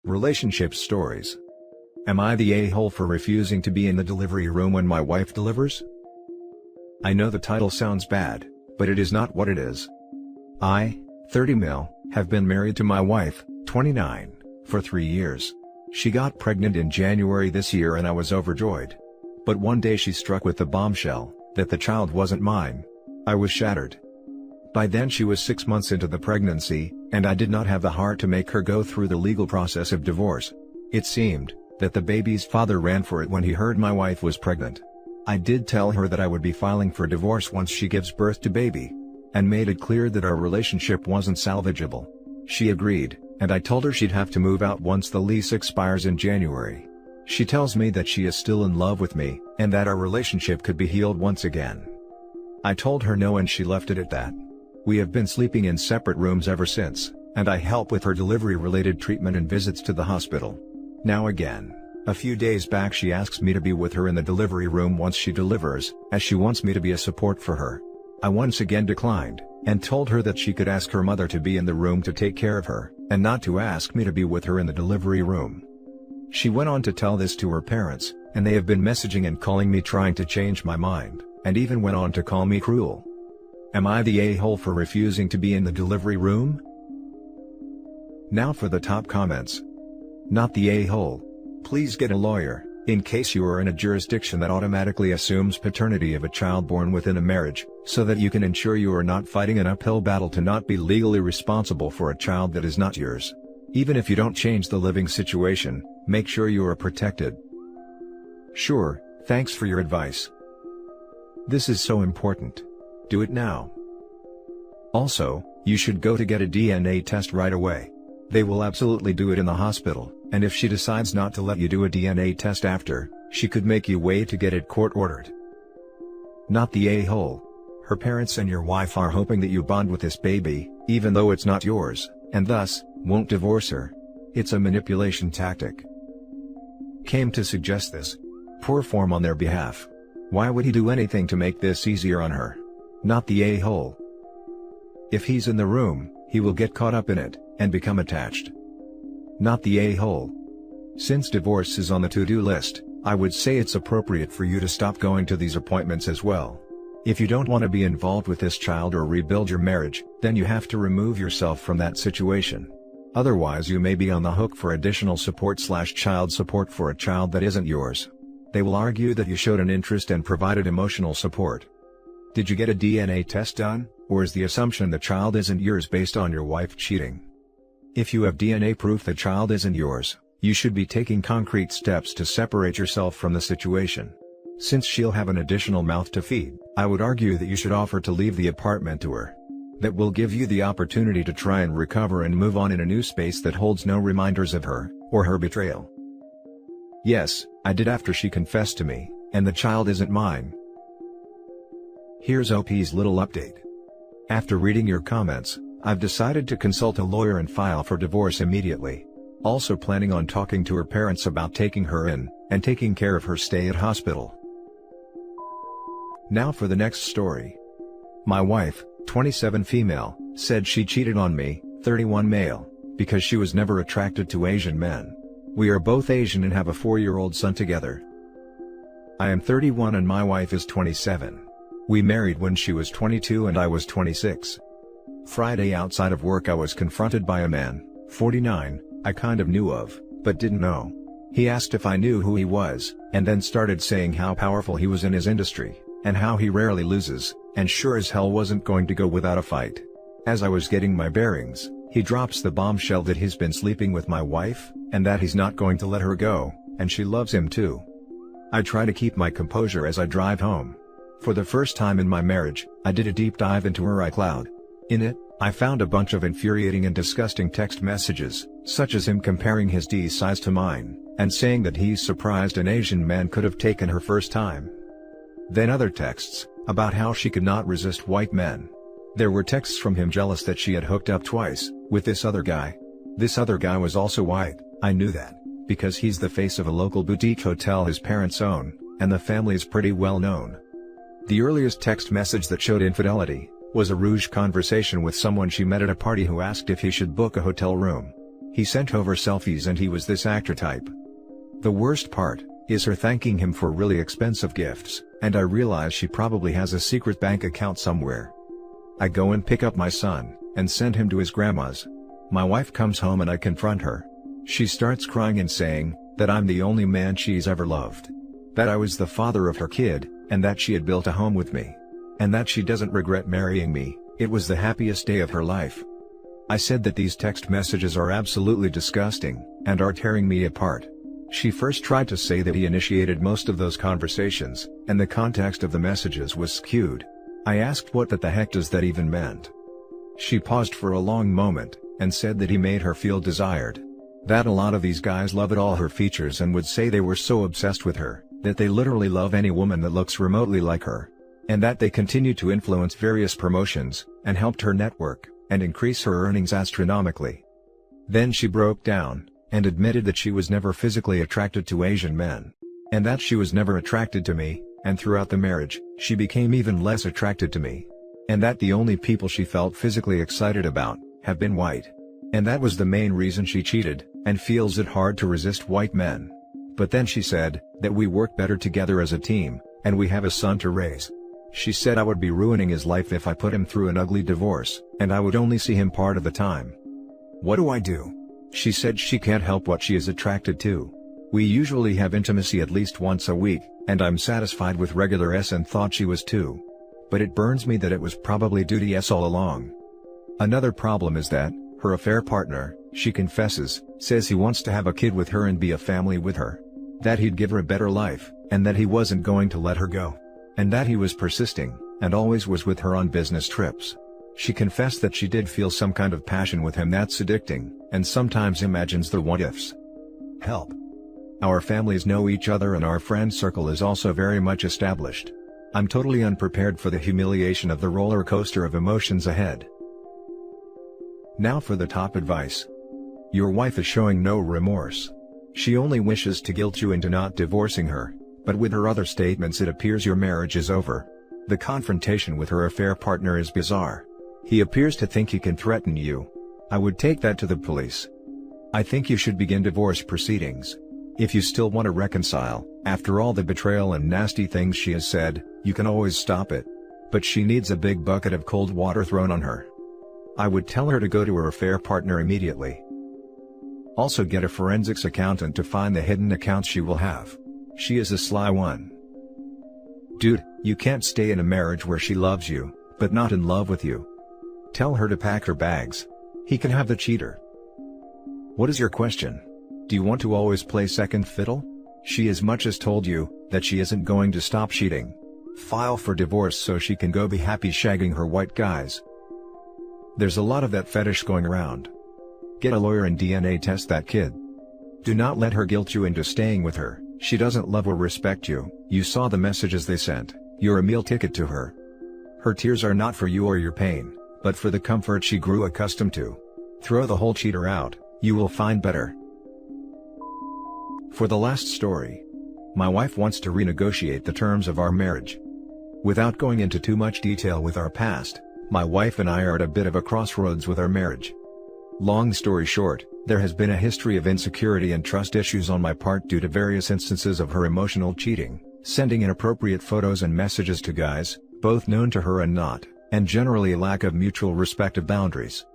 Relationship stories. Am I the a-hole for refusing to be in the delivery room when my wife delivers? I know the title sounds bad, but it is not what it is. I, 30 male, have been married to my wife, 29, for 3 years. She got pregnant in January this year and I was overjoyed. But one day she struck with the bombshell, that the child wasn't mine. I was shattered. By then she was 6 months into the pregnancy, and I did not have the heart to make her go through the legal process of divorce. It seemed that the baby's father ran for it when he heard my wife was pregnant. I did tell her that I would be filing for divorce once she gives birth to baby, and made it clear that our relationship wasn't salvageable. She agreed, and I told her she'd have to move out once the lease expires in January. She tells me that she is still in love with me, and that our relationship could be healed once again. I told her no and she left it at that. We have been sleeping in separate rooms ever since, and I help with her delivery-related treatment and visits to the hospital. Now again, a few days back she asks me to be with her in the delivery room once she delivers, as she wants me to be a support for her. I once again declined, and told her that she could ask her mother to be in the room to take care of her, and not to ask me to be with her in the delivery room. She went on to tell this to her parents, and they have been messaging and calling me trying to change my mind, and even went on to call me cruel. Am I the a-hole for refusing to be in the delivery room? Now for the top comments. Not the a-hole. Please get a lawyer, in case you are in a jurisdiction that automatically assumes paternity of a child born within a marriage, so that you can ensure you are not fighting an uphill battle to not be legally responsible for a child that is not yours. Even if you don't change the living situation, make sure you are protected. Sure, thanks for your advice. This is so important. Do it now. Also, you should go to get a DNA test right away. They will absolutely do it in the hospital, and if she decides not to let you do a DNA test after, she could make you wait to get it court-ordered. Not the a-hole. Her parents and your wife are hoping that you bond with this baby, even though it's not yours, and thus, won't divorce her. It's a manipulation tactic. Came to suggest this. Poor form on their behalf. Why would he do anything to make this easier on her? Not the a-hole. If he's in the room, he will get caught up in it, and become attached. Not the a-hole. Since divorce is on the to-do list, I would say it's appropriate for you to stop going to these appointments as well. If you don't want to be involved with this child or rebuild your marriage, then you have to remove yourself from that situation. Otherwise you may be on the hook for additional support/child support for a child that isn't yours. They will argue that you showed an interest and provided emotional support. Did you get a DNA test done, or is the assumption the child isn't yours based on your wife cheating? If you have DNA proof the child isn't yours, you should be taking concrete steps to separate yourself from the situation. Since she'll have an additional mouth to feed, I would argue that you should offer to leave the apartment to her. That will give you the opportunity to try and recover and move on in a new space that holds no reminders of her, or her betrayal. Yes, I did after she confessed to me, and the child isn't mine. Here's OP's little update. After reading your comments, I've decided to consult a lawyer and file for divorce immediately. Also planning on talking to her parents about taking her in, and taking care of her stay at hospital. Now for the next story. My wife, 27 female, said she cheated on me, 31 male, because she was never attracted to Asian men. We are both Asian and have a 4-year-old son together. I am 31 and my wife is 27. We married when she was 22 and I was 26. Friday outside of work I was confronted by a man, 49, I kind of knew of, but didn't know. He asked if I knew who he was, and then started saying how powerful he was in his industry, and how he rarely loses, and sure as hell wasn't going to go without a fight. As I was getting my bearings, he drops the bombshell that he's been sleeping with my wife, and that he's not going to let her go, and she loves him too. I try to keep my composure as I drive home. For the first time in my marriage, I did a deep dive into her iCloud. In it, I found a bunch of infuriating and disgusting text messages, such as him comparing his D size to mine, and saying that he's surprised an Asian man could have taken her first time. Then other texts, about how she could not resist white men. There were texts from him jealous that she had hooked up twice, with this other guy. This other guy was also white, I knew that, because he's the face of a local boutique hotel his parents own, and the family is pretty well known. The earliest text message that showed infidelity was a Rouge conversation with someone she met at a party who asked if he should book a hotel room. He sent over selfies and he was this actor type. The worst part is her thanking him for really expensive gifts, and I realize she probably has a secret bank account somewhere. I go and pick up my son, and send him to his grandma's. My wife comes home and I confront her. She starts crying and saying that I'm the only man she's ever loved. That I was the father of her kid, and that she had built a home with me. And that she doesn't regret marrying me. It was the happiest day of her life. I said that these text messages are absolutely disgusting, and are tearing me apart. She first tried to say that he initiated most of those conversations, and the context of the messages was skewed. I asked what the heck does that even meant. She paused for a long moment, and said that he made her feel desired. That a lot of these guys love all her features and would say they were so obsessed with her, that they literally love any woman that looks remotely like her. And that they continue to influence various promotions, and helped her network, and increase her earnings astronomically. Then she broke down, and admitted that she was never physically attracted to Asian men. And that she was never attracted to me, and throughout the marriage, she became even less attracted to me. And that the only people she felt physically excited about, have been white. And that was the main reason she cheated, and feels it hard to resist white men. But then she said, that we work better together as a team, and we have a son to raise. She said I would be ruining his life if I put him through an ugly divorce, and I would only see him part of the time. What do I do? She said she can't help what she is attracted to. We usually have intimacy at least once a week, and I'm satisfied with regular S and thought she was too. But it burns me that it was probably duty S all along. Another problem is that, her affair partner, she confesses, says he wants to have a kid with her and be a family with her. That he'd give her a better life, and that he wasn't going to let her go. And that he was persisting, and always was with her on business trips. She confessed that she did feel some kind of passion with him that's addicting, and sometimes imagines the what-ifs. Help. Our families know each other and our friend circle is also very much established. I'm totally unprepared for the humiliation of the roller coaster of emotions ahead. Now for the top advice. Your wife is showing no remorse. She only wishes to guilt you into not divorcing her. But with her other statements it appears your marriage is over. The confrontation with her affair partner is bizarre. He appears to think he can threaten you. I would take that to the police. I think you should begin divorce proceedings. If you still want to reconcile, after all the betrayal and nasty things she has said, you can always stop it. But she needs a big bucket of cold water thrown on her. I would tell her to go to her affair partner immediately. Also get a forensics accountant to find the hidden accounts she will have. She is a sly one. Dude, you can't stay in a marriage where she loves you, but not in love with you. Tell her to pack her bags. He can have the cheater. What is your question? Do you want to always play second fiddle? She as much as told you that she isn't going to stop cheating. File for divorce so she can go be happy shagging her white guys. There's a lot of that fetish going around. Get a lawyer and DNA test that kid. Do not let her guilt you into staying with her. She doesn't love or respect you. You saw the messages they sent. You're a meal ticket to her. Her tears are not for you or your pain, but for the comfort she grew accustomed to. Throw the whole cheater out, you will find better. For the last story. My wife wants to renegotiate the terms of our marriage. Without going into too much detail with our past, my wife and I are at a bit of a crossroads with our marriage. Long story short, there has been a history of insecurity and trust issues on my part due to various instances of her emotional cheating, sending inappropriate photos and messages to guys, both known to her and not, and generally a lack of mutual respect of boundaries.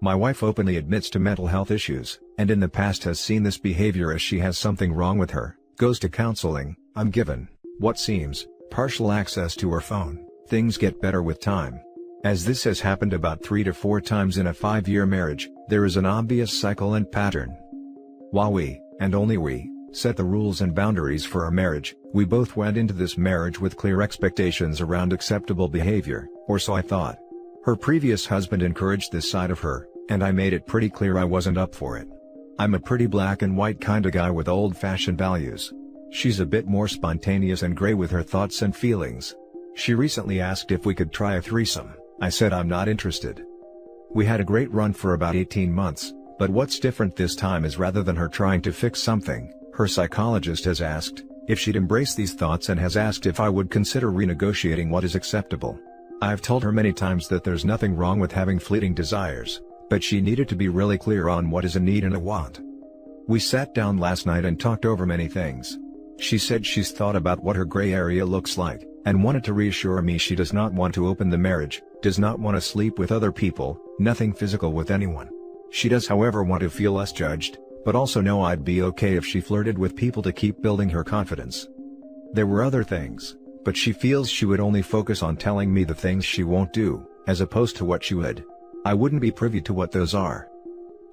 My wife openly admits to mental health issues, and in the past has seen this behavior as she has something wrong with her, goes to counseling. I'm given what seems partial access to her phone. Things get better with time. As this has happened about 3 to 4 times in a 5-year marriage, there is an obvious cycle and pattern. While we, and only we, set the rules and boundaries for our marriage, we both went into this marriage with clear expectations around acceptable behavior, or so I thought. Her previous husband encouraged this side of her, and I made it pretty clear I wasn't up for it. I'm a pretty black and white kinda guy with old-fashioned values. She's a bit more spontaneous and gray with her thoughts and feelings. She recently asked if we could try a threesome. I said I'm not interested. We had a great run for about 18 months, but what's different this time is rather than her trying to fix something, her psychologist has asked if she'd embrace these thoughts and has asked if I would consider renegotiating what is acceptable. I've told her many times that there's nothing wrong with having fleeting desires, but she needed to be really clear on what is a need and a want. We sat down last night and talked over many things. She said she's thought about what her gray area looks like, and wanted to reassure me she does not want to open the marriage, does not want to sleep with other people, nothing physical with anyone. She does however want to feel less judged, but also know I'd be okay if she flirted with people to keep building her confidence. There were other things, but she feels she would only focus on telling me the things she won't do, as opposed to what she would. I wouldn't be privy to what those are.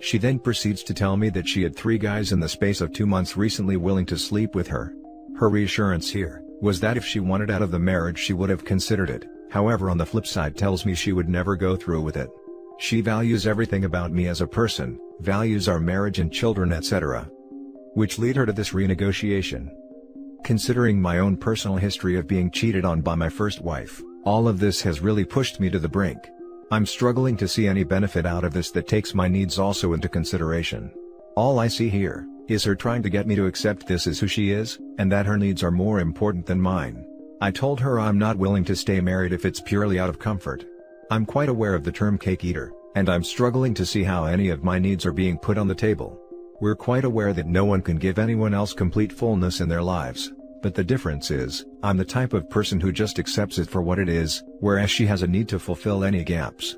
She then proceeds to tell me that she had 3 guys in the space of 2 months recently willing to sleep with her. Her reassurance here was that if she wanted out of the marriage she would have considered it, however on the flip side tells me she would never go through with it. She values everything about me as a person, values our marriage and children etc. Which lead her to this renegotiation. Considering my own personal history of being cheated on by my first wife, all of this has really pushed me to the brink. I'm struggling to see any benefit out of this that takes my needs also into consideration. All I see here is her trying to get me to accept this as who she is, and that her needs are more important than mine. I told her I'm not willing to stay married if it's purely out of comfort. I'm quite aware of the term cake eater, and I'm struggling to see how any of my needs are being put on the table. We're quite aware that no one can give anyone else complete fullness in their lives, but the difference is, I'm the type of person who just accepts it for what it is, whereas she has a need to fulfill any gaps.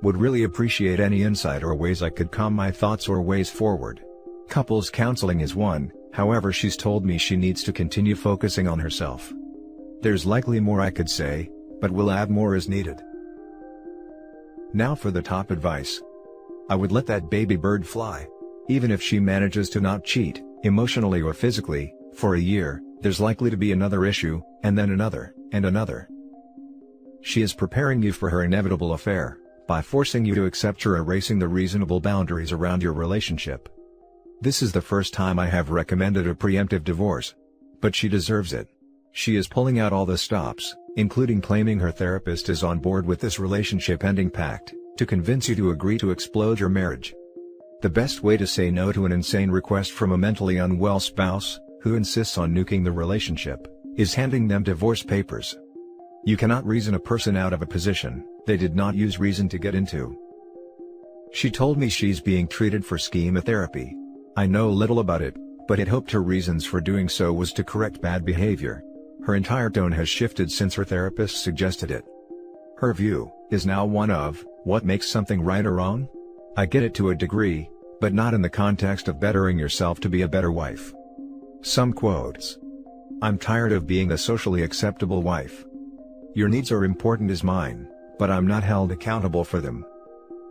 Would really appreciate any insight or ways I could calm my thoughts or ways forward. Couples counseling is one, however she's told me she needs to continue focusing on herself. There's likely more I could say, but we'll add more as needed. Now for the top advice. I would let that baby bird fly. Even if she manages to not cheat, emotionally or physically, for a year, there's likely to be another issue, and then another, and another. She is preparing you for her inevitable affair, by forcing you to accept her erasing the reasonable boundaries around your relationship. This is the first time I have recommended a preemptive divorce. But she deserves it. She is pulling out all the stops, including claiming her therapist is on board with this relationship-ending pact, to convince you to agree to explode your marriage. The best way to say no to an insane request from a mentally unwell spouse, who insists on nuking the relationship, is handing them divorce papers. You cannot reason a person out of a position they did not use reason to get into. She told me she's being treated for schema therapy. I know little about it, but had hoped her reasons for doing so was to correct bad behavior. Her entire tone has shifted since her therapist suggested it. Her view is now one of, what makes something right or wrong? I get it to a degree, but not in the context of bettering yourself to be a better wife. Some quotes. I'm tired of being the socially acceptable wife. Your needs are important as mine, but I'm not held accountable for them.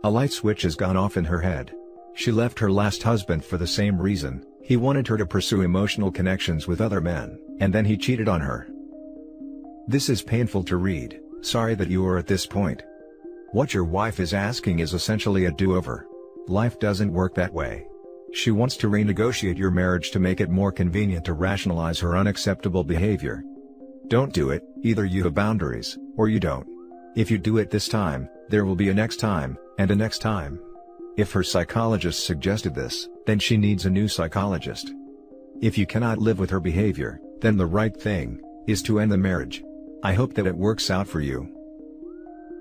A light switch has gone off in her head. She left her last husband for the same reason. He wanted her to pursue emotional connections with other men, and then he cheated on her. This is painful to read. Sorry that you are at this point. What your wife is asking is essentially a do-over. Life doesn't work that way. She wants to renegotiate your marriage to make it more convenient to rationalize her unacceptable behavior. Don't do it. Either you have boundaries, or you don't. If you do it this time, there will be a next time, and a next time. If her psychologist suggested this, then she needs a new psychologist. If you cannot live with her behavior, then the right thing is to end the marriage. I hope that it works out for you.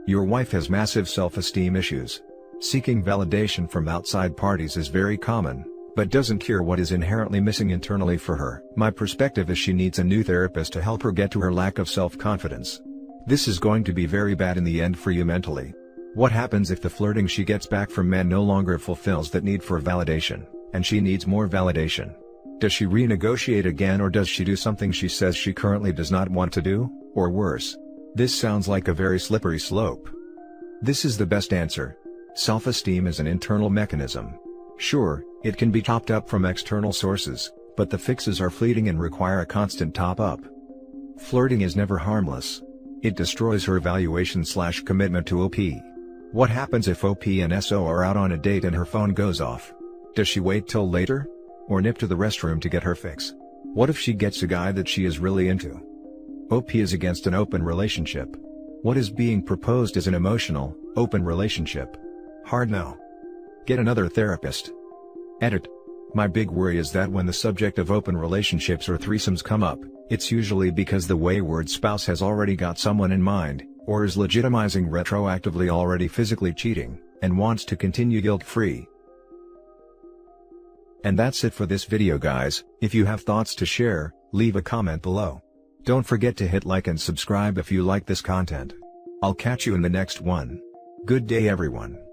Your wife has massive self-esteem issues. Seeking validation from outside parties is very common, but doesn't cure what is inherently missing internally for her. My perspective is she needs a new therapist to help her get to her lack of self-confidence. This is going to be very bad in the end for you mentally. What happens if the flirting she gets back from men no longer fulfills that need for validation, and she needs more validation? Does she renegotiate again, or does she do something she says she currently does not want to do, or worse? This sounds like a very slippery slope. This is the best answer. Self-esteem is an internal mechanism. Sure, it can be topped up from external sources, but the fixes are fleeting and require a constant top-up. Flirting is never harmless. It destroys her evaluation/commitment to OP. What happens if OP and SO are out on a date and her phone goes off? Does she wait till later? Or nip to the restroom to get her fix? What if she gets a guy that she is really into? OP is against an open relationship. What is being proposed is an emotional, open relationship. Hard no. Get another therapist. Edit. My big worry is that when the subject of open relationships or threesomes come up, it's usually because the wayward spouse has already got someone in mind, or is legitimizing retroactively already physically cheating, and wants to continue guilt-free. And that's it for this video, guys. If you have thoughts to share, leave a comment below. Don't forget to hit like and subscribe if you like this content. I'll catch you in the next one. Good day, everyone.